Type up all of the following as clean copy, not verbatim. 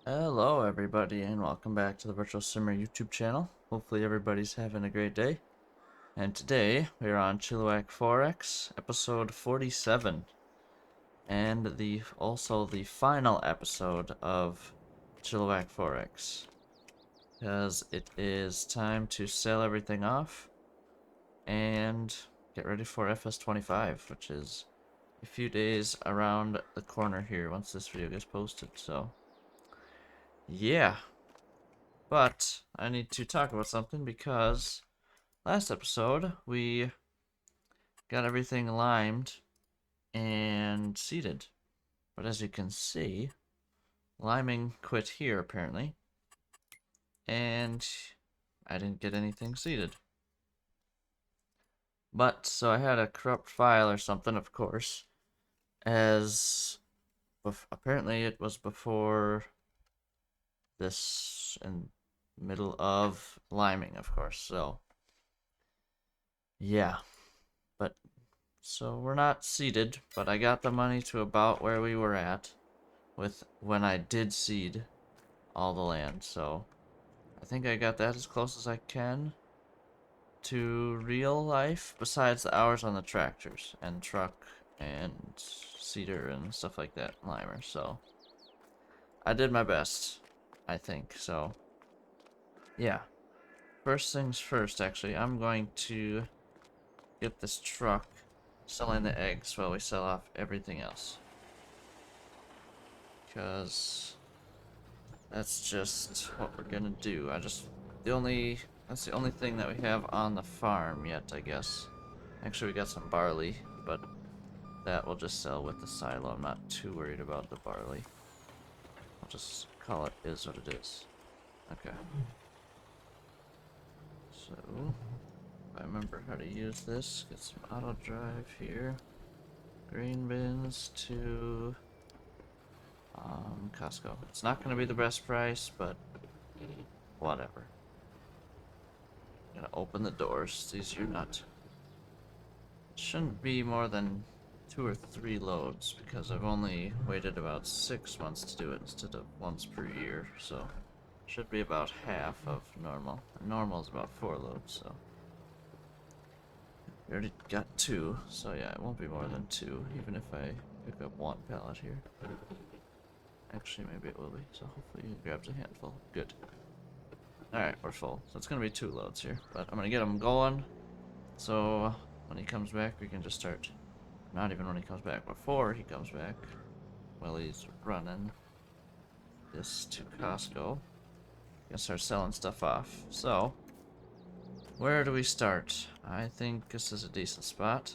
Hello everybody and welcome back to the Virtual Simmer YouTube channel. Hopefully everybody's having a great day. And today we're on Chilliwack 4X, episode 47. And also the final episode of Chilliwack 4X. Because it is time to sell everything off and get ready for FS25, which is a few days around the corner here once this video gets posted. So, yeah. But I need to talk about something because last episode we got everything limed and seeded. But as you can see, liming quit here apparently, and I didn't get anything seeded. But so I had a corrupt file or something, of course, as apparently it was before this and middle of liming, of course. So yeah, but so we're not seeded, but I got the money to about where we were at with when I did seed all the land. So I think I got that as close as I can to real life, besides the hours on the tractors and truck and seeder and stuff like that, limer. So I did my best, I think. So yeah, first things first, actually, I'm going to get this truck selling the eggs while we sell off everything else. Because that's just what we're gonna do. That's the only thing that we have on the farm yet, I guess. Actually, we got some barley, but that will just sell with the silo. I'm not too worried about the barley. I'll just call it is what it is. Okay. So, if I remember how to use this, get some auto drive here. Grain bins to Costco. It's not going to be the best price, but whatever. I'm gonna open the doors. These are not. Shouldn't be more than 2 or 3 loads because I've only waited about 6 months to do it instead of once per year. So should be about half of normal. Normal is about 4 loads. So we already got 2. So yeah, it won't be more than 2, even if I pick up 1 pallet here. Actually, maybe it will be. So hopefully he grabs a handful. Good. Alright, we're full. So it's going to be 2 loads here. But I'm going to get them going. So when he comes back, we can just start. Not even when he comes back. Before he comes back. While he's running this to Costco. Gonna start selling stuff off. So, where do we start? I think this is a decent spot.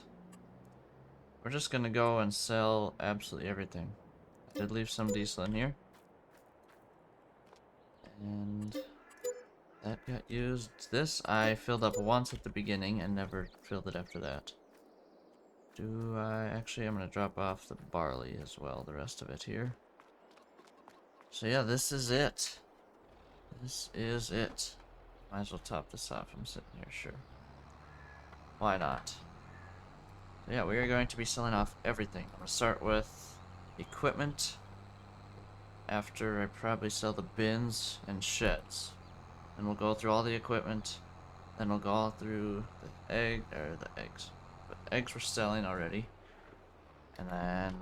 We're just gonna go and sell absolutely everything. I did leave some diesel in here. And that got used. This I filled up once at the beginning and never filled it after that. Do I? Actually, I'm gonna drop off the barley as well, the rest of it here. So yeah, this is it. This is it. Might as well top this off. I'm sitting here, sure. Why not? So yeah, we are going to be selling off everything. I'm gonna start with equipment. After I probably sell the bins and sheds. And we'll go through all the equipment. Then we'll go all through the eggs. But eggs we're selling already. And then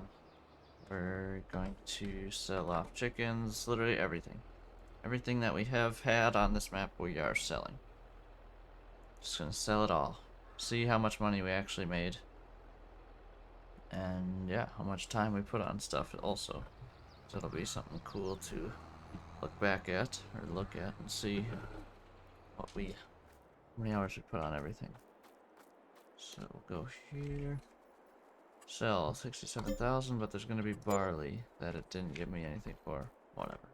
we're going to sell off chickens, literally everything. Everything that we have had on this map we are selling. Just gonna sell it all. See how much money we actually made. And yeah, how much time we put on stuff also. So it'll be something cool to look back at, or look at and see how many hours we put on everything. So we'll go here. Sell 67,000, but there's gonna be barley that it didn't give me anything for. Whatever.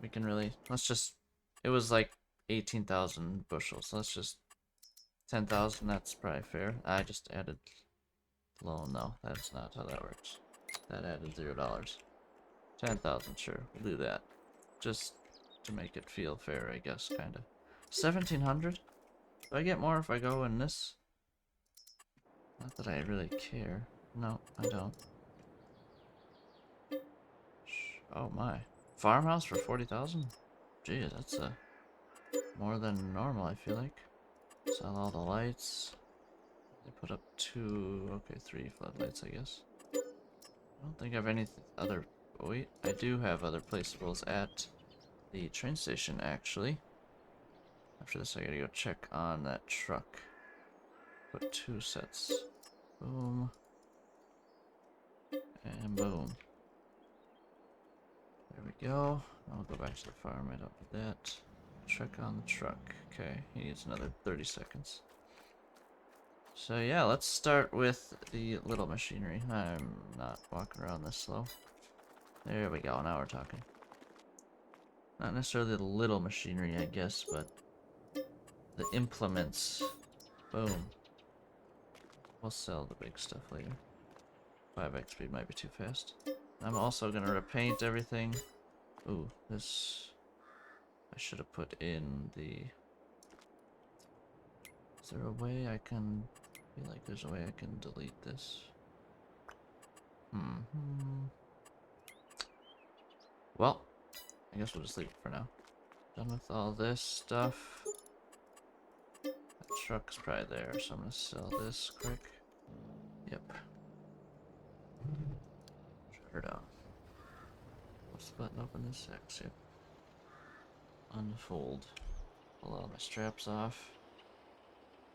We can really, it was like 18,000 bushels. Let's just 10,000, that's probably fair. I just added loan. No, that's not how that works. That added $0. 10,000, sure, we'll do that. Just to make it feel fair, I guess, kinda. 1,700? Do I get more if I go in this? Not that I really care. No, I don't. Oh my. farmhouse for 40,000? Geez, that's more than normal, I feel like. Sell all the lights. They put up three floodlights, I guess. I don't think I have any other... Wait, I do have other placeables at the train station, actually. After this, I gotta go check on that truck. Put 2 sets. Boom. And boom. There we go. I'll go back to the farm. I don't need that. Check on the truck. Okay, he needs another 30 seconds. So yeah, let's start with the little machinery. I'm not walking around this slow. There we go, now we're talking. Not necessarily the little machinery, I guess, but the implements. Boom. We'll sell the big stuff later. 5x speed might be too fast. I'm also gonna repaint everything. Ooh, this... I should have put in the... Is there a way I can... I feel like there's a way I can delete this. Well, I guess we'll just leave it for now. Done with all this stuff. That truck's probably there, so I'm gonna sell this quick. Yep. Shut her down. What's the button? Open this X. Yep. Unfold. Pull all my straps off.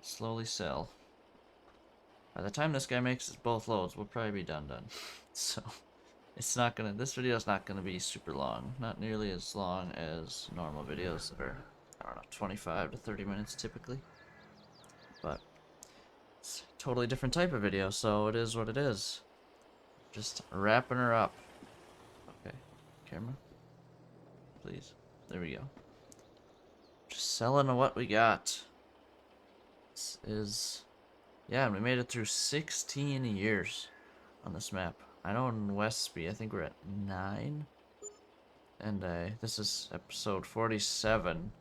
Slowly sell. By the time this guy makes both loads, we'll probably be done. So, it's not gonna, this video is not gonna be super long. Not nearly as long as normal videos that are, I don't know, 25 to 30 minutes typically. But, it's a totally different type of video, so it is what it is. Just wrapping her up. Okay, camera. Please. There we go. Just selling what we got. This is... Yeah, we made it through 16 years on this map. I know in Westby, I think we're at 9. And this is episode 47. And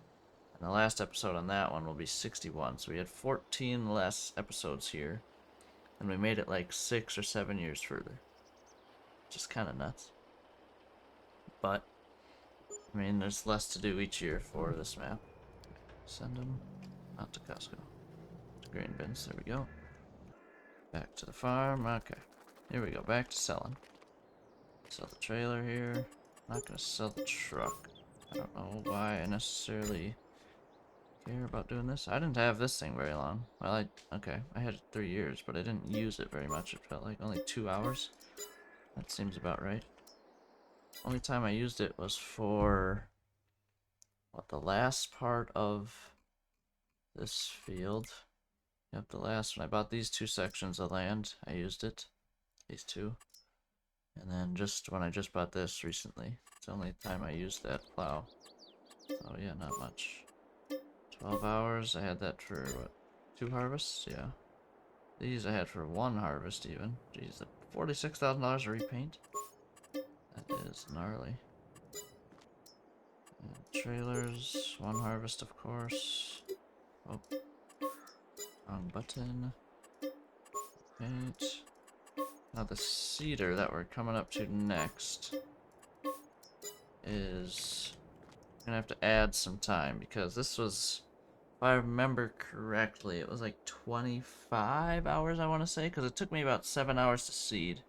the last episode on that one will be 61. So we had 14 less episodes here. And we made it like 6 or 7 years further. Just kind of nuts. But, I mean, there's less to do each year for this map. Send them out to Costco. To grain bins, there we go. Back to the farm, okay. Here we go, back to selling. Sell the trailer here. Not gonna sell the truck. I don't know why I necessarily care about doing this. I didn't have this thing very long. Well, I had it 3 years, but I didn't use it very much. It felt like only 2 hours. That seems about right. Only time I used it was for, what, the last part of this field. Yep, the last one. I bought these 2 sections of land. I used it. These 2. And then just when I just bought this recently. It's the only time I used that plow. So yeah, not much. 12 hours. I had that for, what, 2 harvests? Yeah. These I had for 1 harvest even. Jeez, $46,000 to repaint? That is gnarly. And trailers. 1 harvest, of course. Oh. Wrong button. Paint. Now the cedar that we're coming up to next is gonna have to add some time because this was, if I remember correctly, it was like 25 hours I want to say, because it took me about 7 hours to seed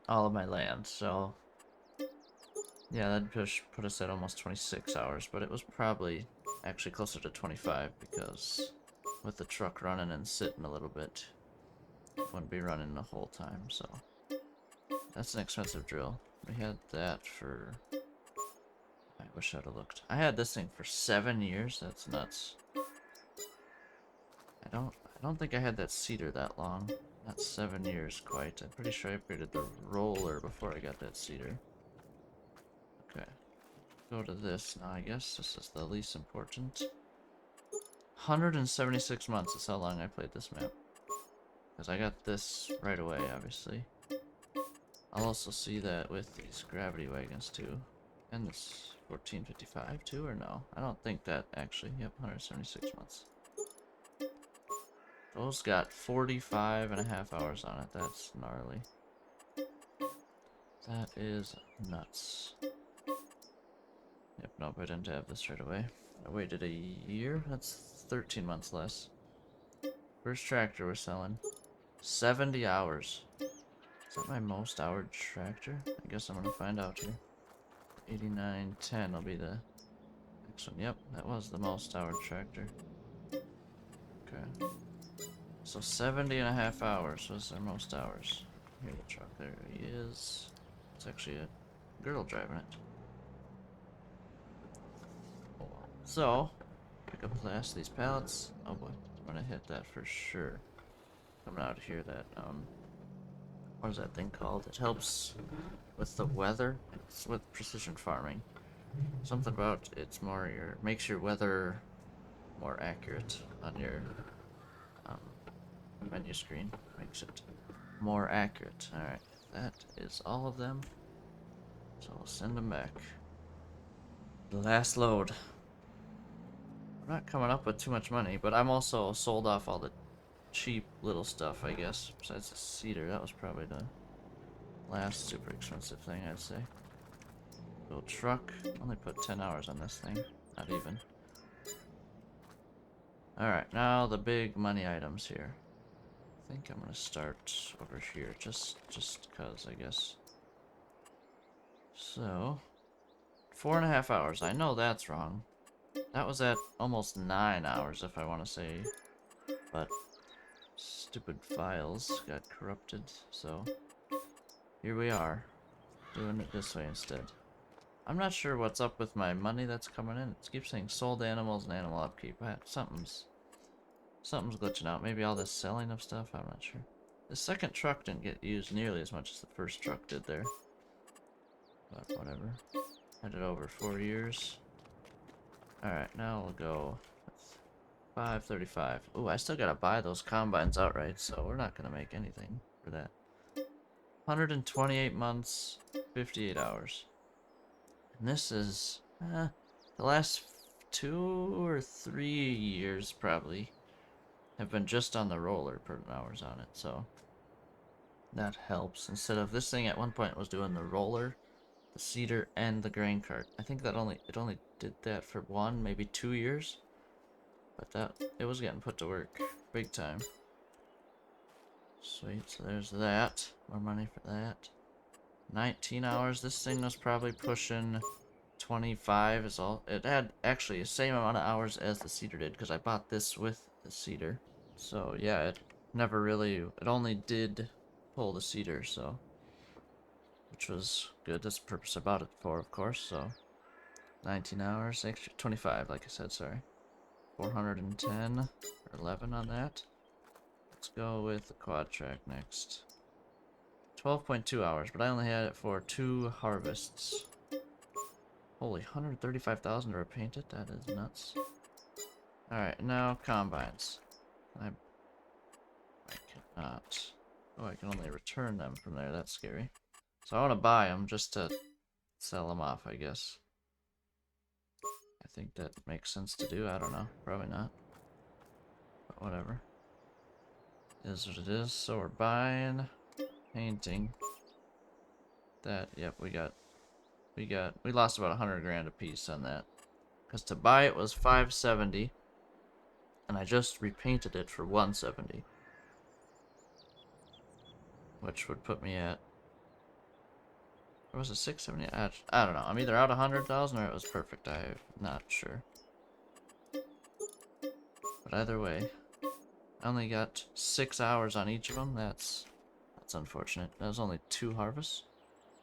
all of my land. So yeah, that'd put us at almost 26 hours, but it was probably actually closer to 25 because with the truck running and sitting a little bit, wouldn't be running the whole time. So that's an expensive drill. We had that for, I wish I'd have looked. I had this thing for 7 years. That's nuts. I don't think I had that cedar that long. Not 7 years quite. I'm pretty sure I upgraded the roller before I got that cedar. Okay. Go to this now, I guess. This is the least important. 176 months is how long I played this map. Because I got this right away, obviously. I'll also see that with these gravity wagons too. And this 1455 too, or no? I don't think that actually. Yep, 176 months. Those got 45.5 hours on it. That's gnarly. That is nuts. Yep, nope, I didn't have this right away. I waited a year? That's 13 months less. First tractor we're selling. 70 hours. Is that my most houred tractor? I guess I'm gonna find out here. 8910 will be the next one. Yep, that was the most houred tractor. Okay. So 70 and a half hours was our most hours. Here the truck, there he is. It's actually a girl driving it. Oh, well. So, pick up the last of these pallets. Oh boy, I'm gonna hit that for sure. Coming out of here, that, what is that thing called? It helps with the weather. It's with precision farming. Something about it's more makes your weather more accurate on your um, menu screen. Makes it more accurate. Alright, that is all of them. So I'll send them back. The last load. I'm not coming up with too much money, but I'm also sold off all the cheap little stuff, I guess. Besides the cedar, that was probably the last super expensive thing, I'd say. Little truck. Only put 10 hours on this thing. Not even. Alright, now the big money items here. I think I'm gonna start over here, just cause, I guess. So, 4.5 hours. I know that's wrong. That was at almost 9 hours, if I want to say. But stupid files got corrupted, so here we are, doing it this way instead. I'm not sure what's up with my money that's coming in. It keeps saying sold animals and animal upkeep. Something's glitching out. Maybe all this selling of stuff, I'm not sure. The second truck didn't get used nearly as much as the first truck did there. But whatever. Had it over 4 years. Alright, now we'll go with 535. Ooh, I still gotta buy those combines outright, so we're not gonna make anything for that. 128 months, 58 hours. And this is, the last 2 or 3 years, probably, have been just on the roller, putting hours on it, so that helps. Instead of this thing at one point was doing the roller, the cedar, and the grain cart. I think that it only did that for 1, maybe 2 years. But it was getting put to work big time. Sweet, so there's that. More money for that. 19 hours. This thing was probably pushing 25 is all. It had actually the same amount of hours as the cedar did, because I bought this with the cedar. So yeah, it only did pull the cedar, so. Which was good. That's the purpose I bought it for, of course, so. 19 hours, extra 25, like I said, sorry. 410 or 11 on that. Let's go with the quad track next. 12.2 hours, but I only had it for 2 harvests. Holy, 135,000 to repaint it? That is nuts. Alright, now combines. I cannot. Oh, I can only return them from there. That's scary. So I want to buy them just to sell them off, I guess. I think that makes sense to do. I don't know. Probably not. But whatever. Is what it is. So we're buying, painting. That, yep, we lost about 100 grand a piece on that. Because to buy it was 570, and I just repainted it for 170. Which would put me at, or was it 670? I don't know. I'm either out 100,000 or it was perfect. I'm not sure. But either way, I only got 6 hours on each of them. That's unfortunate. That was only 2 harvests.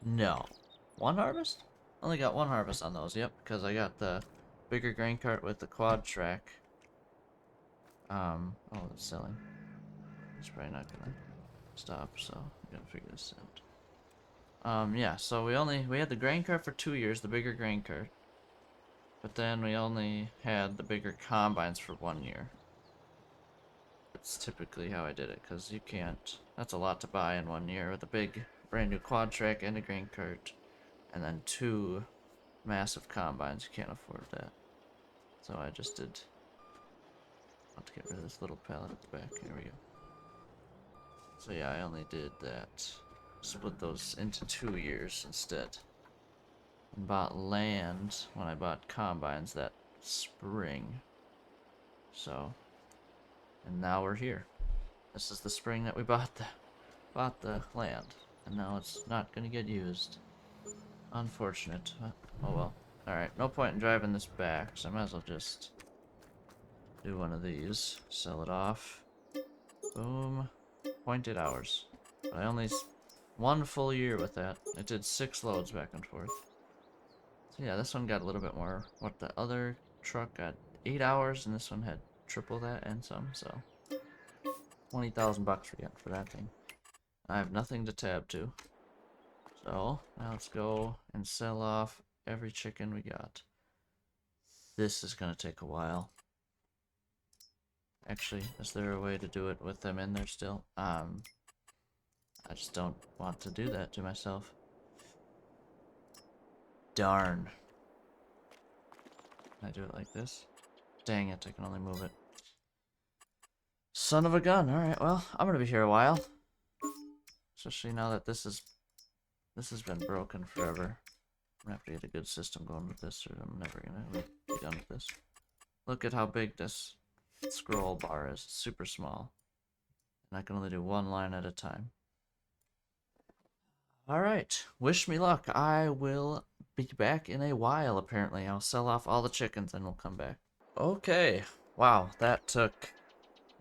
No, 1 harvest? Only got 1 harvest on those. Yep, because I got the bigger grain cart with the quad track. Oh, it's selling. It's probably not gonna stop, so I'm gonna figure this out. Yeah, so we had the grain cart for 2 years, the bigger grain cart. But then we only had the bigger combines for 1 year. That's typically how I did it, because you can't, that's a lot to buy in 1 year with a big brand new quad track and a grain cart. And then 2 massive combines, you can't afford that. So I just did, I'll have to get rid of this little pallet at the back, here we go. So yeah, I only did that. Split those into 2 years instead. and bought land when I bought combines that spring. So, and now we're here. This is the spring that we bought the land, and now it's not gonna get used. Unfortunate. Oh well. Alright, no point in driving this back, so I might as well just do one of these. Sell it off. Boom. Pointed hours. But I only... one full year with that. It did 6 loads back and forth. So yeah, this one got a little bit more. What, the other truck got 8 hours, and this one had triple that and some, so... 20,000 bucks we got for that thing. I have nothing to tab to. So, now let's go and sell off every chicken we got. This is gonna take a while. Actually, is there a way to do it with them in there still? I just don't want to do that to myself. Darn. Can I do it like this? Dang it, I can only move it. Son of a gun. Alright, well, I'm gonna be here a while. Especially now that this has been broken forever. I'm gonna have to get a good system going with this, or I'm never gonna be done with this. Look at how big this scroll bar is. It's super small. And I can only do one line at a time. Alright, wish me luck. I will be back in a while, apparently. I'll sell off all the chickens and we'll come back. Okay, wow, that took...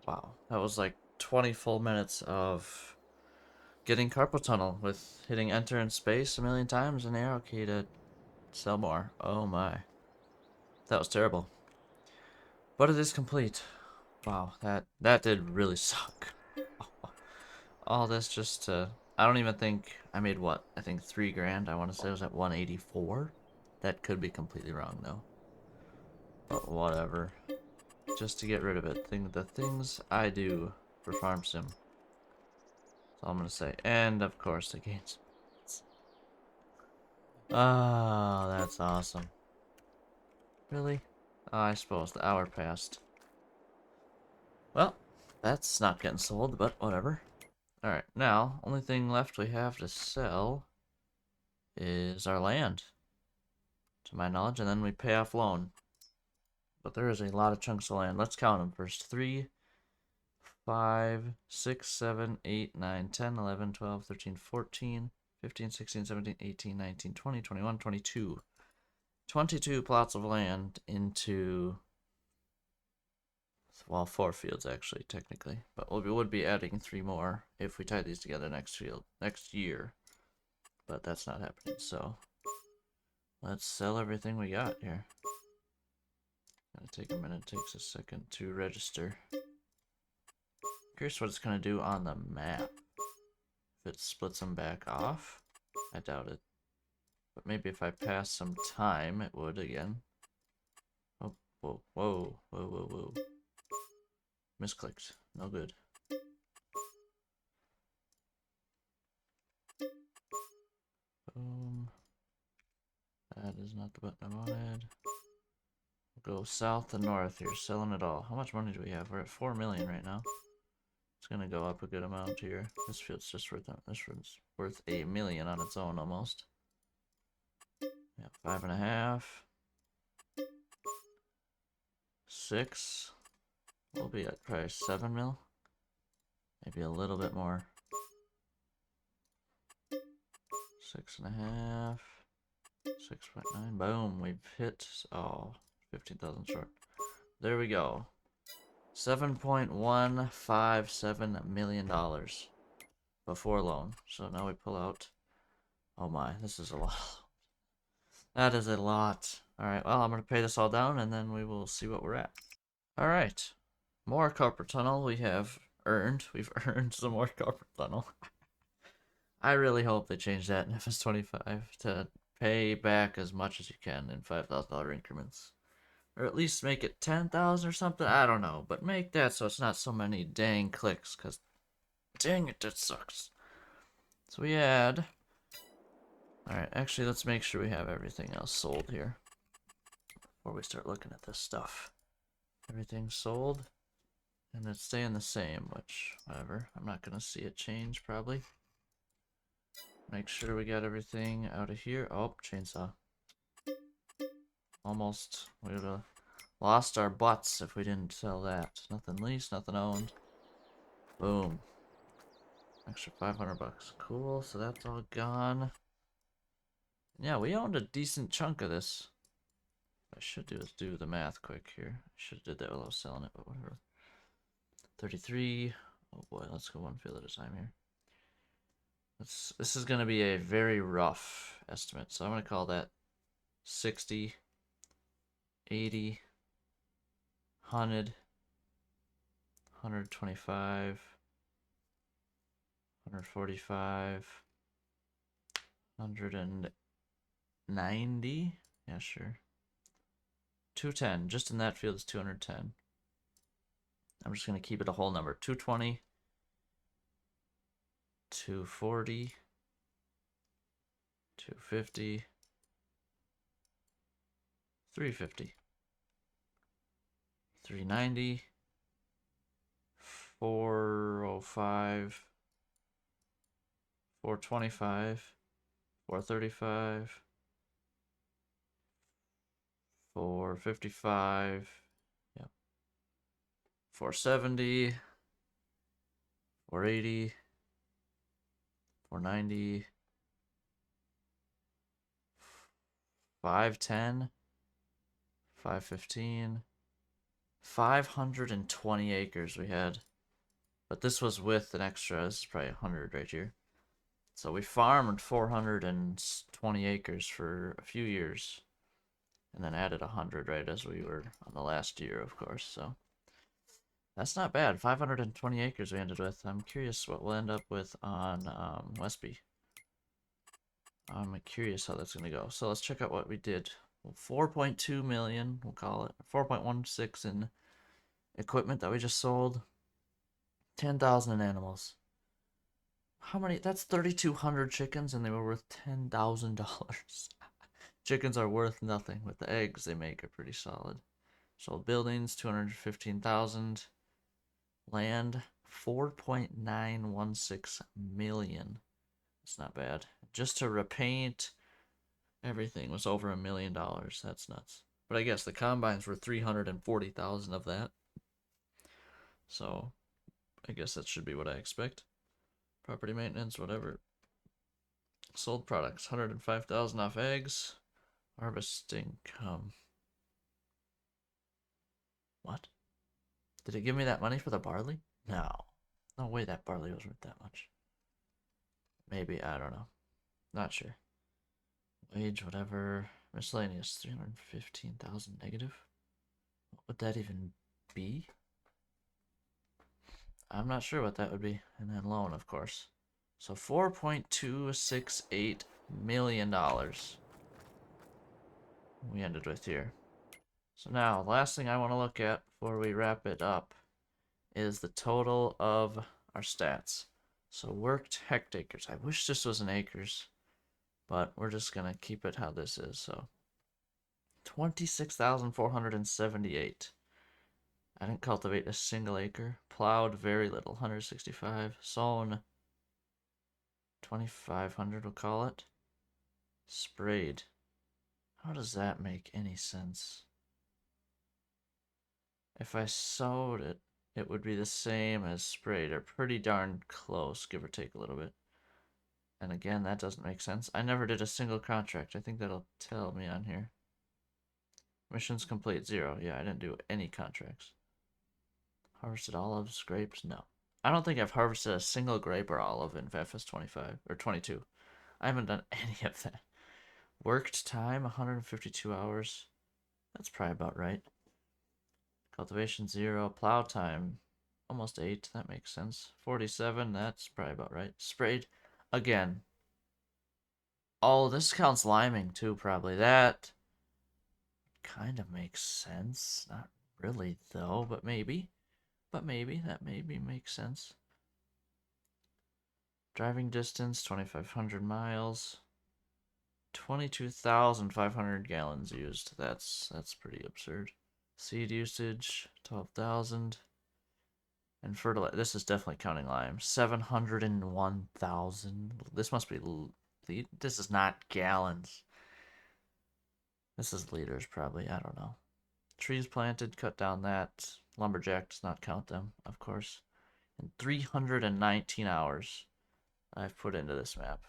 wow, that was like 20 full minutes of getting carpal tunnel with hitting enter in space a million times and arrow key to sell more. Oh my. That was terrible. But it is complete. Wow, that did really suck. All this just to... I don't even think I made what? I think 3 grand. I want to say it was at 184. That could be completely wrong though. But whatever. Just to get rid of it. The things I do for Farm Sim. That's all I'm gonna say. And of course the games. Oh, that's awesome. Really? Oh, I suppose the hour passed. Well, that's not getting sold, but whatever. Alright, now, only thing left we have to sell is our land, to my knowledge, and then we pay off loan. But there is a lot of chunks of land. Let's count them first. 3, 5, 6, 7, 8, 9, 10, 11, 12, 13, 14, 15, 16, 17, 18, 19, 20, 21, 22. 22 plots of land into... well, 4 fields actually, technically. But we would be adding 3 more if we tie these together next year. But that's not happening, so let's sell everything we got here. Gonna take a minute, takes a second to register. Curious what it's gonna do on the map. If it splits them back off, I doubt it. But maybe if I pass some time, it would again. Oh, whoa, whoa, whoa, whoa, whoa. Misclicked. No good. Boom. That is not the button I wanted. We'll go south to north here, selling it all. How much money do we have? We're at 4 million right now. It's gonna go up a good amount here. This field's just worth worth 8 million on its own almost. Yeah, 5.5. 6. We'll be at probably 7 mil. Maybe a little bit more. 6.5. 6.9. Boom. We've hit. Oh, 15,000 short. There we go. $7.157 million before loan. So now we pull out. Oh my, this is a lot. That is a lot. Alright, well, I'm going to pay this all down and then we will see what we're at. Alright. More carpal tunnel we have earned. We've earned some more carpal tunnel. I really hope they change that in FS25 to pay back as much as you can in $5,000 increments. Or at least make it 10,000 or something. I don't know. But make that so it's not so many dang clicks. Because dang it, that sucks. So we add... Alright, actually let's make sure we have everything else sold here. Before we start looking at this stuff. Everything's sold. And it's staying the same, which, whatever. I'm not going to see it change, probably. Make sure we got everything out of here. Oh, chainsaw. Almost. We would have lost our butts if we didn't sell that. Nothing leased, nothing owned. Boom. Extra 500 bucks. Cool, so that's all gone. Yeah, we owned a decent chunk of this. What I should do is do the math quick here. I should have did that while I was selling it, but whatever. 33. Oh boy, let's go one field at a time here. This is going to be a very rough estimate, so I'm going to call that 60, 80, 100, 125, 145, 190. Yeah, sure. 210. Just in that field is 210. I'm just going to keep it a whole number. 220, 240, 250, 350, 390, 405, 425, 435, 455, yep, 470, 480, 490, 510, 515, 520 acres we had. But this was with an extra, this is probably 100 right here. So we farmed 420 acres for a few years. And then added 100 right as we were on the last year, of course. So that's not bad. 520 acres we ended with. I'm curious what we'll end up with on Westby. I'm curious how that's going to go. So let's check out what we did. 4.2 million, we'll call it. 4.16 in equipment that we just sold. 10,000 in animals. How many? That's 3,200 chickens, and they were worth $10,000. Chickens are worth nothing. With the eggs they make are pretty solid. Sold buildings, 215,000. Land, 4.916 million. That's not bad. Just to repaint everything was over $1 million. That's nuts. But I guess the combines were 340,000 of that. So I guess that should be what I expect. Property maintenance, whatever. Sold products, 105,000 off eggs. Harvesting income. What? Did it give me that money for the barley? No. No way that barley was worth that much. Maybe, I don't know. Not sure. Wage, whatever. Miscellaneous, 315,000 negative. What would that even be? I'm not sure what that would be. And then loan, of course. So $4.268 million we ended with here. So now, last thing I want to look at before we wrap it up is the total of our stats. So worked hectares. I wish this was in acres, but we're just going to keep it how this is. So 26,478. I didn't cultivate a single acre. Plowed very little, 165. Sown 2,500, we'll call it. Sprayed. How does that make any sense? If I sowed it, it would be the same as sprayed, or pretty darn close, give or take a little bit. And again, that doesn't make sense. I never did a single contract. I think that'll tell me on here. Missions complete, 0. Yeah, I didn't do any contracts. Harvested olives, grapes, no. I don't think I've harvested a single grape or olive in FS25 or 22. I haven't done any of that. Worked time, 152 hours. That's probably about right. Cultivation, 0. Plow time, almost 8. That makes sense. 47, that's probably about right. Sprayed, again. Oh, this counts liming too, probably. That kind of makes sense. Not really, though, but maybe. But maybe, that maybe makes sense. Driving distance, 2,500 miles. 22,500 gallons used. That's pretty absurd. Seed usage, 12,000. And fertilizer, this is definitely counting lime. 701,000. This must be, this is not gallons. This is leaders, probably. I don't know. Trees planted, cut down that. Lumberjack does not count them, of course. And 319 hours I've put into this map.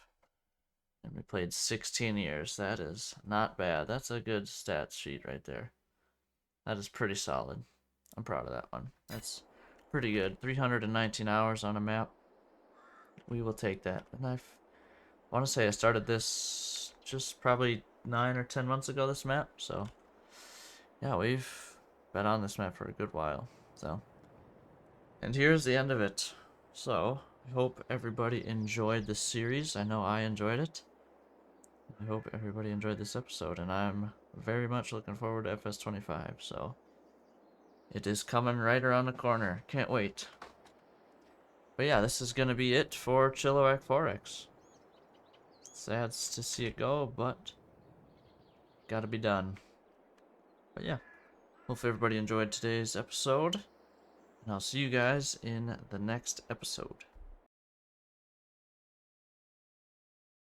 And we played 16 years. That is not bad. That's a good stats sheet right there. That is pretty solid. I'm proud of that one. That's pretty good. 319 hours on a map. We will take that. And I want to say I started this just probably 9 or 10 months ago, this map. So, yeah, we've been on this map for a good while. So, and here's the end of it. So, I hope everybody enjoyed this series. I know I enjoyed it. I hope everybody enjoyed this episode, and I'm very much looking forward to FS25, so it is coming right around the corner. Can't wait. But yeah, this is going to be it for Chilliwack 4X. Sad to see it go, but gotta be done. But yeah, hopefully everybody enjoyed today's episode, and I'll see you guys in the next episode.